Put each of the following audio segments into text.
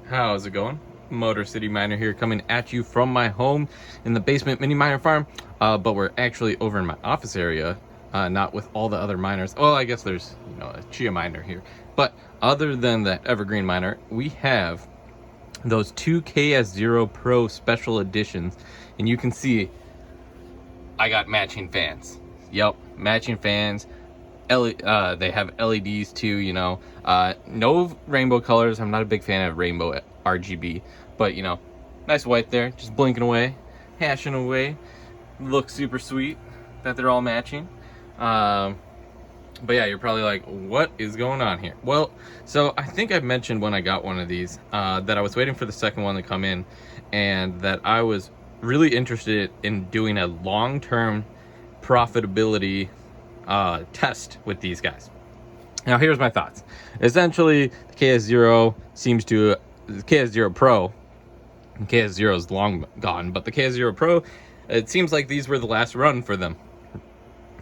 How's it going? Motor City Miner here, coming at you from my home in the basement mini miner farm, but we're actually over in my office area, not with all the other miners. Well, I guess there's a Chia miner here, but other than that evergreen miner, we have those two KS0 Pro special editions, and you can see I got matching fans. Yep, matching fans. They have LEDs too, no rainbow colors. I'm not a big fan of rainbow RGB, but nice white there, just blinking away, hashing away. Looks super sweet that they're all matching. But yeah, you're probably like, what is going on here? Well, so I think I've mentioned when I got one of these that I was waiting for the second one to come in, and that I was really interested in doing a long-term profitability test with these guys. Now here's my thoughts. Essentially, the KS0 Pro, KS0 is long gone, but the KS0 Pro, it seems like these were the last run for them.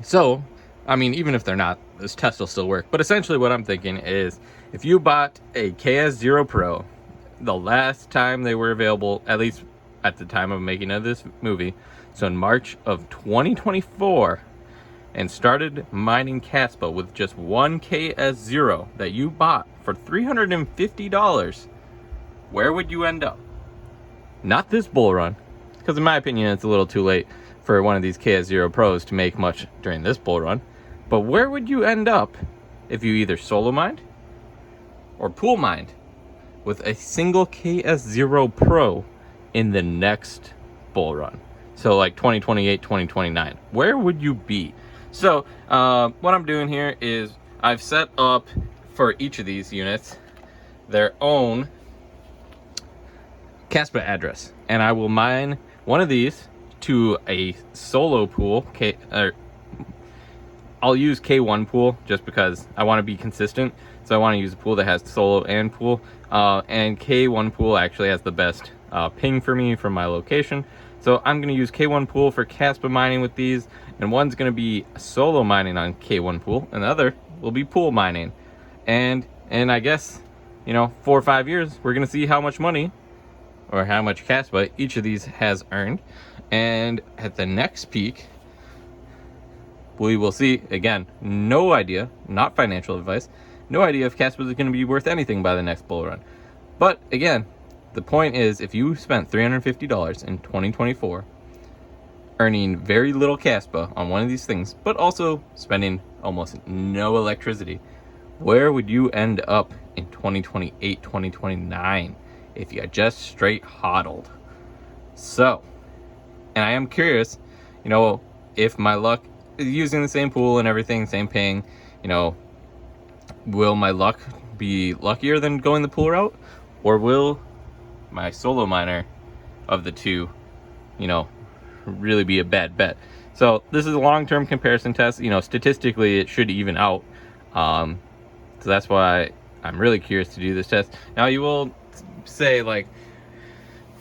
So, I mean, even if they're not, this test will still work. But essentially what I'm thinking is, if you bought a KS0 Pro, the last time they were available, at least at the time of making of this movie, so in March of 2024, and started mining Kaspa with just one KS0 that you bought for $350, where would you end up? Not this bull run, because in my opinion it's a little too late for one of these KS0 Pros to make much during this bull run, but where would you end up if you either solo mined or pool mined with a single KS0 Pro in the next bull run? So like 2028, 2029, where would you be? So what I'm doing here is I've set up for each of these units their own Kaspa address, and I will mine one of these to a solo pool. I'll use K1 pool just because I want to be consistent, so I want to use a pool that has solo and pool, and K1 pool actually has the best ping for me from my location. So I'm going to use K1 pool for Kaspa mining with these, and one's going to be solo mining on K1 pool, and the other will be pool mining. And I guess, 4 or 5 years, we're going to see how much money or how much Kaspa each of these has earned. And at the next peak, we will see, again, no idea, not financial advice, no idea if Kaspa is going to be worth anything by the next bull run. But again, the point is, if you spent $350 in 2024, earning very little Kaspa on one of these things, but also spending almost no electricity, where would you end up in 2028, 2029 if you just straight hodled? So, and I am curious, if my luck, using the same pool and everything, same ping, will my luck be luckier than going the pool route, or will my solo miner of the two, really be a bad bet? So this is a long-term comparison test. Statistically it should even out. So that's why I'm really curious to do this test. Now you will say, like,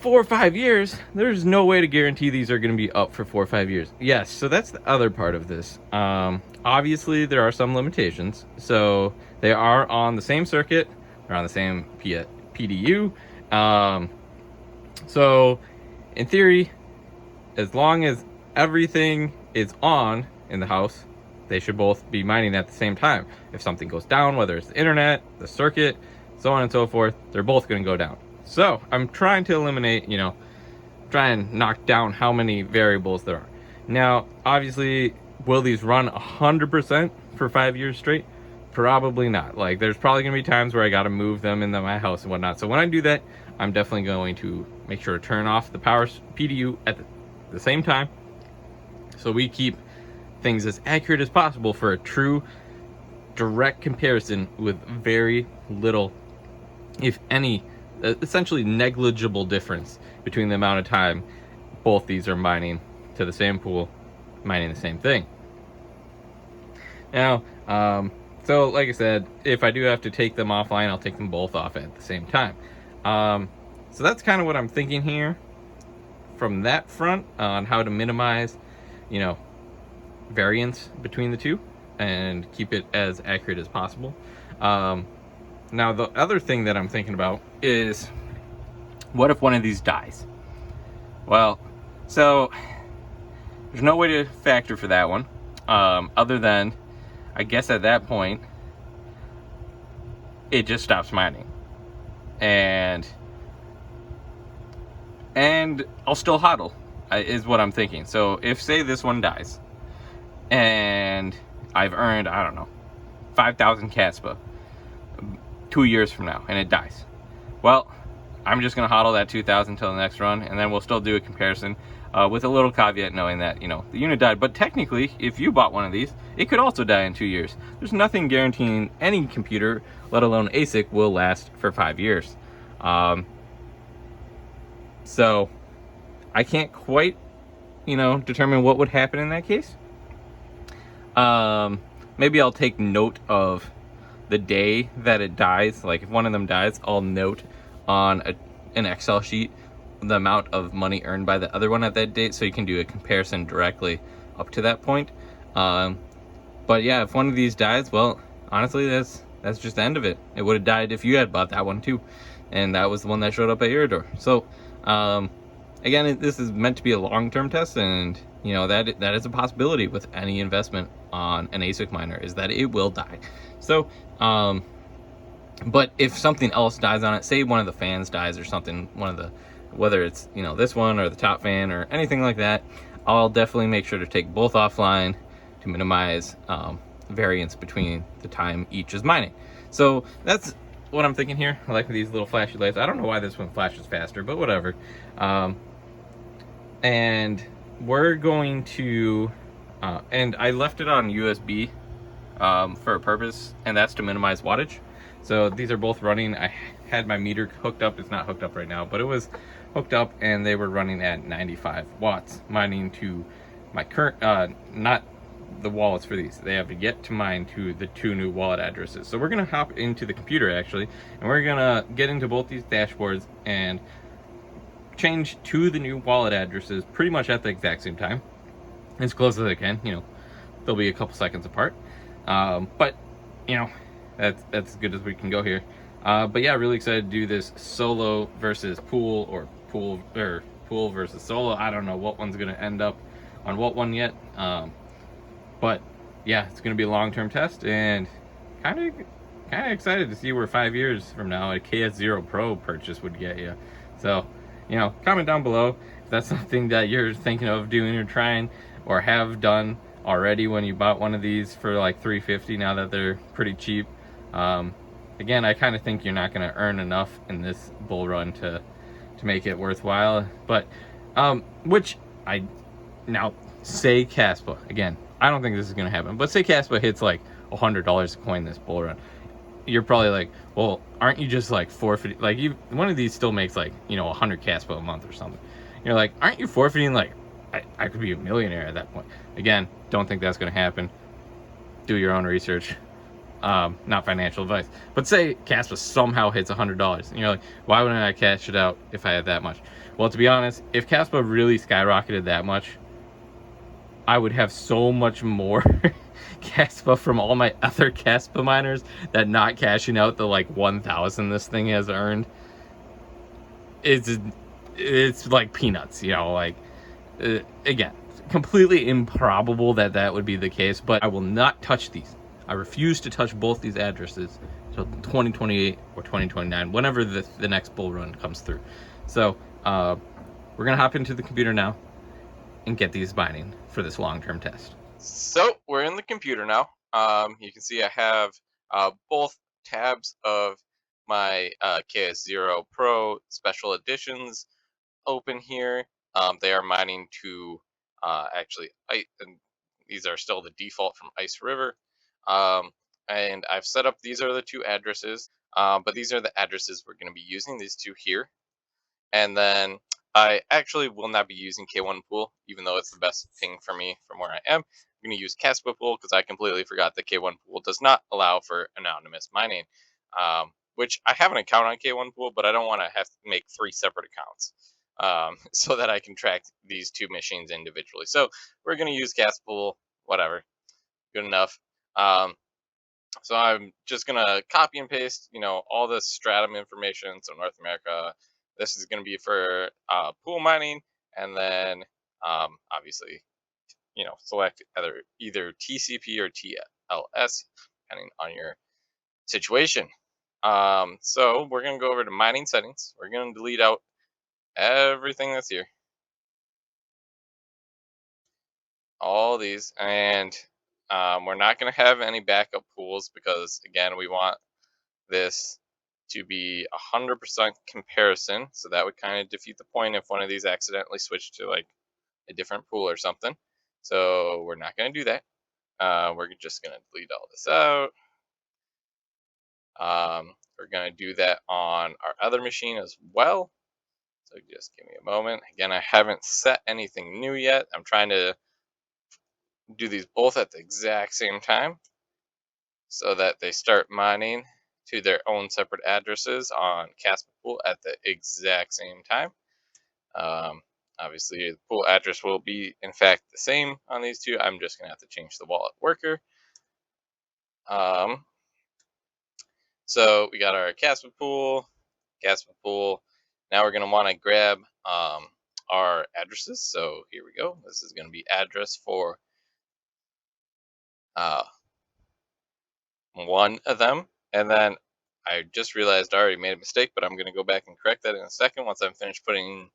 4 or 5 years, there's no way to guarantee these are going to be up for 4 or 5 years. Yes, so that's the other part of this. Obviously there are some limitations. So they are on the same circuit, they're on the same PDU. So in theory, as long as everything is on in the house, they should both be mining at the same time. If something goes down, whether it's the internet, the circuit, so on and so forth, they're both going to go down. So I'm trying to eliminate, try and knock down how many variables there are. Now, obviously, will these run 100% for 5 years straight? Probably not. Like, there's probably going to be times where I got to move them into my house and whatnot. So when I do that, I'm definitely going to make sure to turn off the power PDU at the same time, so we keep things as accurate as possible for a true direct comparison with very little, if any, essentially negligible difference between the amount of time both these are mining to the same pool, mining the same thing. Now, so like I said, if I do have to take them offline, I'll take them both off at the same time. So that's kind of what I'm thinking here from that front on how to minimize, variance between the two and keep it as accurate as possible. Now, the other thing that I'm thinking about is, What if one of these dies? Well, so there's no way to factor for that one, other than, I guess at that point, it just stops mining. And I'll still hodl, is what I'm thinking. So if, say, this one dies, and I've earned, I don't know, 5,000 Kaspa 2 years from now, and it dies. Well, I'm just gonna hodl that 2,000 till the next run, and then we'll still do a comparison, with a little caveat knowing that, you know, the unit died. But technically, if you bought one of these, it could also die in 2 years. There's nothing guaranteeing any computer, let alone ASIC, will last for 5 years. So I can't quite, you know, determine what would happen in that case. Maybe I'll take note of the day that it dies. Like if one of them dies, I'll note on an Excel sheet the amount of money earned by the other one at that date, so you can do a comparison directly up to that point. But yeah, if one of these dies, well, honestly, that's just the end of it. It would have died if you had bought that one too, and that was the one that showed up at your door. So again, this is meant to be a long-term test, and you know that is a possibility with any investment on an ASIC miner, is that it will die. So but if something else dies on it, say one of the fans dies or something, whether it's, you know, this one or the top fan or anything like that, I'll definitely make sure to take both offline to minimize variance between the time each is mining. So that's what I'm thinking here. I like these little flashy lights. I don't know why this one flashes faster, but whatever. And we're going to, and I left it on USB for a purpose, and that's to minimize wattage. So these are both running. I had my meter hooked up. It's not hooked up right now, but it was hooked up, and they were running at 95 watts, mining to my current, not the wallets for these. They have yet to mine to the 2 new wallet addresses. So we're gonna hop into the computer actually, and we're gonna get into both these dashboards and change to the new wallet addresses pretty much at the exact same time, as close as I can. You know, they'll be a couple seconds apart, but you know, that's as good as we can go here. But yeah, really excited to do this solo versus pool, or pool versus solo. I don't know what one's gonna end up on what one yet, but yeah, it's gonna be a long-term test, and kind of excited to see where 5 years from now a KS0 Pro purchase would get you. So, you know, comment down below if that's something that you're thinking of doing or trying, or have done already when you bought one of these for like $350 now that they're pretty cheap. Again, I kind of think you're not going to earn enough in this bull run to make it worthwhile, but which I now say Kaspa again, I don't think this is going to happen, but say Kaspa hits like $100 a coin this bull run, you're probably like, well, aren't you just like forfeiting? Like, one of these still makes like, you know, 100 Kaspa a month or something. You're like, aren't you forfeiting? Like, I could be a millionaire at that point. Again, don't think that's going to happen. Do your own research. Not financial advice. But say Kaspa somehow hits $100, and you're like, why wouldn't I cash it out if I had that much? Well, to be honest, if Kaspa really skyrocketed that much, I would have so much more Kaspa from all my other Kaspa miners that not cashing out the like 1,000 this thing has earned. It's like peanuts, you know, like, again, completely improbable that that would be the case, but I will not touch these. I refuse to touch both these addresses until 2028 or 2029, whenever the next bull run comes through. So we're gonna hop into the computer now and get these mining for this long-term test. So we're in the computer now. You can see I have both tabs of my KS0 Pro special editions open here. They are mining to actually, and these are still the default from IceRiver. And I've set up, these are the 2 addresses, but these are the addresses we're going to be using, these 2 here. And then I actually will not be using K1 Pool, even though it's the best ping for me from where I am. I'm going to use Kaspa Pool because I completely forgot that K1 Pool does not allow for anonymous mining, which I have an account on K1 Pool, but I don't want to have to make 3 separate accounts so that I can track these 2 machines individually. So we're going to use Kaspa Pool, whatever, good enough. So I'm just going to copy and paste, you know, all this stratum information. So North America, this is going to be for pool mining, and then obviously, select either TCP or TLS, depending on your situation. So we're going to go over to mining settings. We're going to delete out everything that's here, all these, and we're not going to have any backup pools because, again, we want this to be 100% comparison. So that would kind of defeat the point if one of these accidentally switched to like a different pool or something. So we're not going to do that. We're just going to delete all this out. We're going to do that on our other machine as well. So just give me a moment. Again, I haven't set anything new yet. I'm trying to do these both at the exact same time so that they start mining to their own separate addresses on Kaspa Pool at the exact same time. Um, Obviously, the pool address will be, in fact, the same on these two. I'm just going to have to change the wallet worker. Um, so we got our Kaspa Pool. Now we're going to want to grab our addresses. So here we go. This is going to be address for uh, one of them. And then I just realized I already made a mistake, but I'm going to go back and correct that in a second once I'm finished putting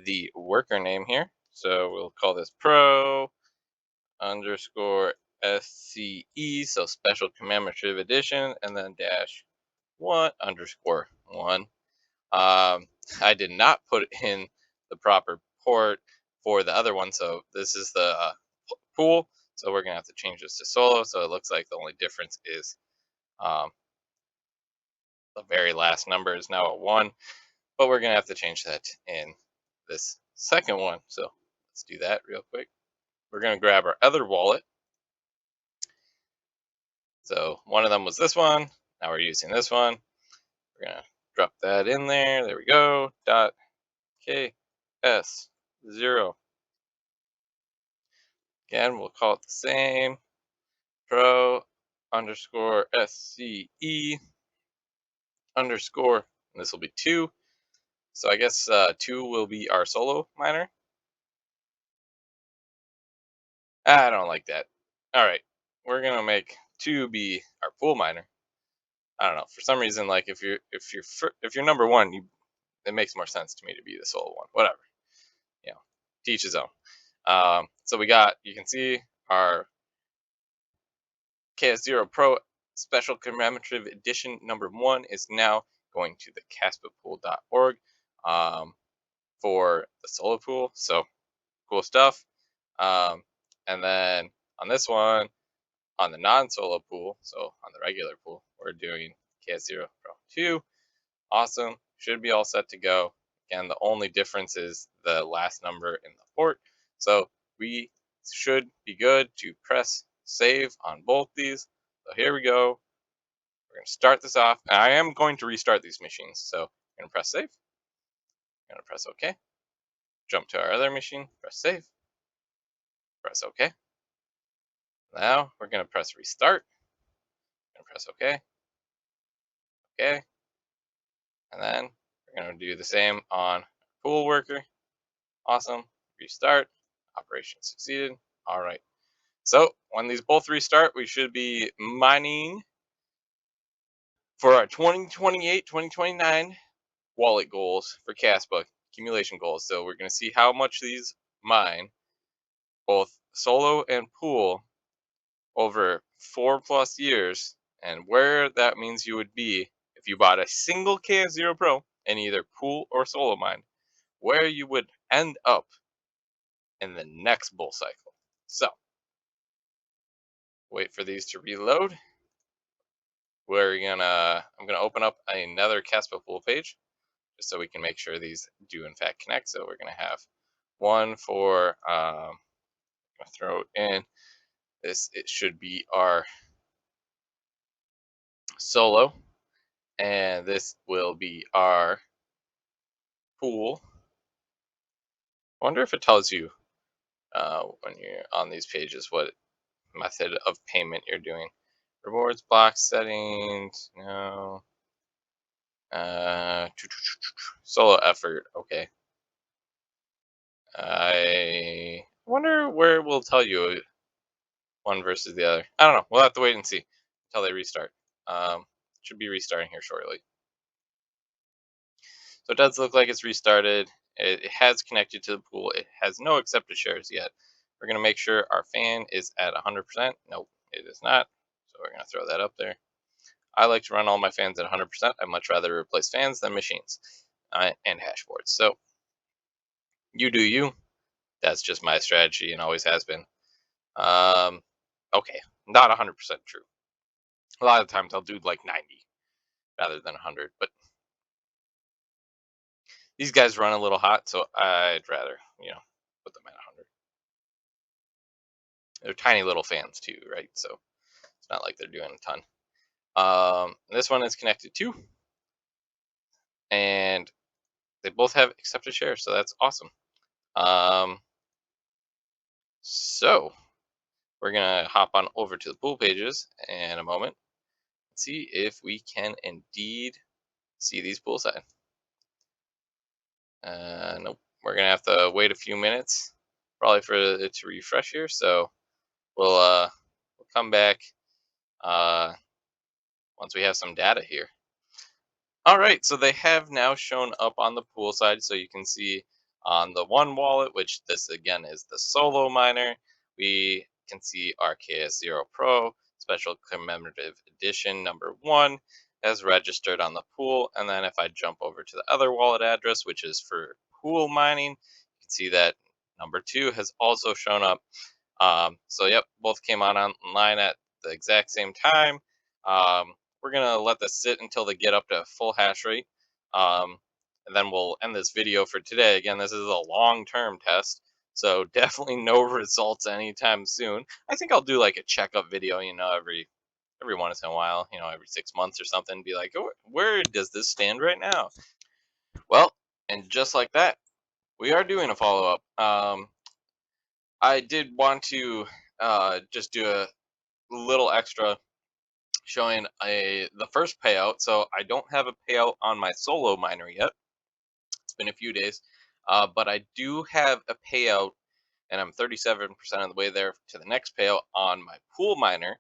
the worker name here. So we'll call this pro underscore SCE, so special commemorative edition, and then dash one underscore one. I did not put in the proper port for the other one, so this is the pool. So we're gonna have to change this to solo. So it looks like the only difference is um, the very last number is now a one, but we're gonna have to change that in this second one. So let's do that real quick. We're gonna grab our other wallet. So one of them was this one. Now we're using this one. We're gonna drop that in there. There we go. Dot KS0. Again, we'll call it the same. Pro underscore SCE underscore. And this will be 2. So I guess 2 will be our solo miner. I don't like that. All right, we're gonna make 2 be our pool miner. I don't know. For some reason, like if you're number one, it makes more sense to me to be the solo one. Whatever, teach his own. So you can see our KS0 Pro Special Commemorative Edition number 1 is now going to the kaspapool.org for the solo pool. So cool stuff. And then on this one, on the non-solo pool, so on the regular pool, we're doing KS0 Pro 2. Awesome. Should be all set to go. Again, the only difference is the last number in the port. So we should be good to press save on both these. So here we go. We're going to start this off. And I am going to restart these machines. So I'm going to press save. I'm going to press OK. Jump to our other machine. Press save. Press OK. Now we're going to press restart. I'm going to press OK. OK. And then we're going to do the same on pool worker. Awesome. Restart. Operation succeeded. All right. So when these both restart, we should be mining for our 2028, 2029 wallet goals for Kaspa accumulation goals. So we're going to see how much these mine, both solo and pool, over 4+ years, and where that means you would be if you bought a single KS0 Pro in either pool or solo mine, where you would end up in the next bull cycle. So wait for these to reload. I'm gonna open up another Kaspa pool page just so we can make sure these do in fact connect. So we're gonna have one for I'm gonna throw in this. It should be our solo, and this will be our pool. I wonder if it tells you when you're on these pages what method of payment you're doing. Rewards, block settings, no. Solo effort. Okay. I wonder where it will tell you one versus the other. I don't know. We'll have to wait and see until they restart. Should be restarting here shortly. So it does look like it's restarted. It has connected to the pool. It has no accepted shares yet. We're going to make sure our fan is at 100%. Nope, it is not. So we're going to throw that up there. I like to run all my fans at 100%. I'd much rather replace fans than machines and hashboards. So you do you. That's just my strategy and always has been. Um, okay, not 100% true. A lot of times I'll do like 90 rather than 100, but these guys run a little hot, so I'd rather, put them at 100. They're tiny little fans too, right? So it's not like they're doing a ton. This one is connected too, and they both have accepted shares, so that's awesome. Um, so we're gonna hop on over to the pool pages in a moment. See if we can indeed see these poolside. Nope. We're gonna have to wait a few minutes, probably for it to refresh here. So we'll come back uh, once we have some data here. All right, so they have now shown up on the pool side, so you can see on the one wallet, which this again is the solo miner. We can see our KS0 Pro Special Commemorative Edition #1 as registered on the pool, and then if I jump over to the other wallet address, which is for pool mining, you can see that #2 has also shown up. So yep, both came on online at the exact same time. We're gonna let this sit until they get up to full hash rate, um, and then we'll end this video for today. Again, this is a long-term test, so definitely no results anytime soon. I think I'll do like a checkup video, every once in a while, every 6 months or something. Be like, oh, where does this stand right now? Well, and just like that, we are doing a follow-up. I did want to just do a little extra showing the first payout. So I don't have a payout on my solo miner yet. It's been a few days, but I do have a payout, and I'm 37% of the way there to the next payout on my pool miner.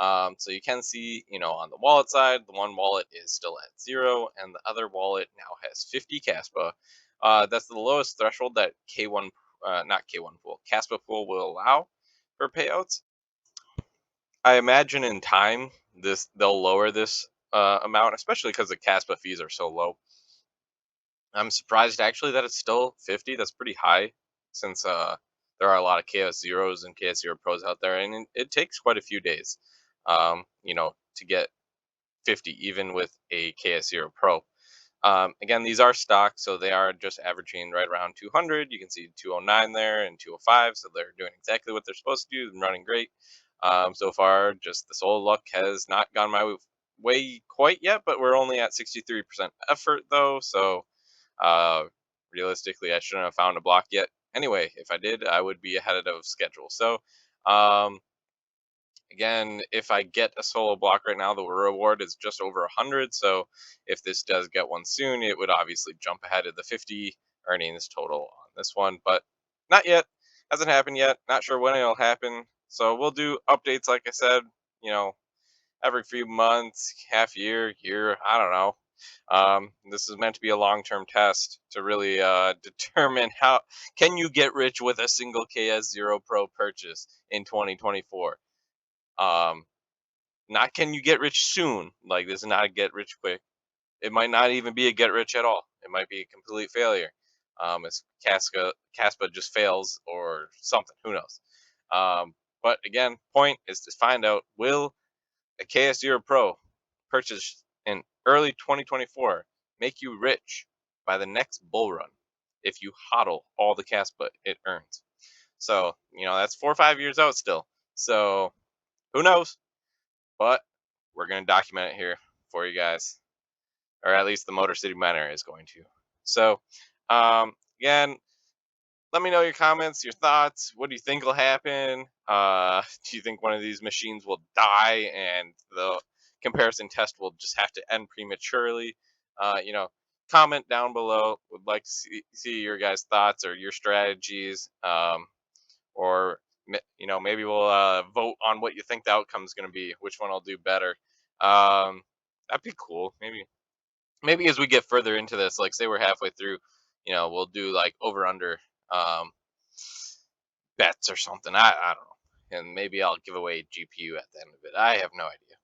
So you can see, on the wallet side, the one wallet is still at 0, and the other wallet now has 50 Kaspa. That's the lowest threshold that not K1 pool, Kaspa pool will allow for payouts. I imagine in time they'll lower this amount, especially because the Caspa fees are so low. I'm surprised actually that it's still 50. That's pretty high since there are a lot of KS0s and KS0 Pros out there, and it takes quite a few days, to get 50 even with a KS0 Pro. Again, these are stock, so they are just averaging right around 200. You can see 209 there and 205, so they're doing exactly what they're supposed to do and running great. So far, just the solo luck has not gone my way quite yet, but we're only at 63% effort though, so uh, realistically, I shouldn't have found a block yet. Anyway, if I did, I would be ahead of schedule. So, um, again, if I get a solo block right now, the reward is just over 100. So if this does get one soon, it would obviously jump ahead of the 50 earnings total on this one, but not yet. Hasn't happened yet. Not sure when it'll happen. So we'll do updates, like I said, you know, every few months, half year, I don't know. This is meant to be a long-term test to really determine how can you get rich with a single KS0 Pro purchase in 2024. Um, Not can you get rich soon. Like, this is not a get rich quick. It might not even be a get rich at all. It might be a complete failure. As Caspa just fails or something. Who knows? But again, point is to find out, will a KS0 Pro purchase in early 2024 make you rich by the next bull run if you hodl all the Caspa it earns? So, that's 4 or 5 years out still. So who knows? But we're going to document it here for you guys, or at least the Motor City Miner is going to. So, again, let me know your comments, your thoughts. What do you think will happen? Do you think one of these machines will die and the comparison test will just have to end prematurely? You know, comment down below. Would like to see your guys' thoughts or your strategies. Or you know, maybe we'll vote on what you think the outcome is going to be, which one will do better. Um, that'd be cool. Maybe as we get further into this, like say we're halfway through, you know, we'll do like over under um, bets or something. I don't know, and maybe I'll give away GPU at the end of it. I have no idea.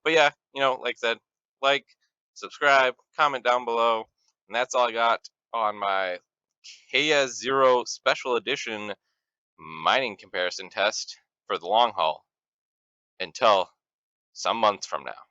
But yeah, you know, like I said, like, subscribe, comment down below, and that's all I got on my KS0 Special Edition mining comparison test for the long haul until some months from now.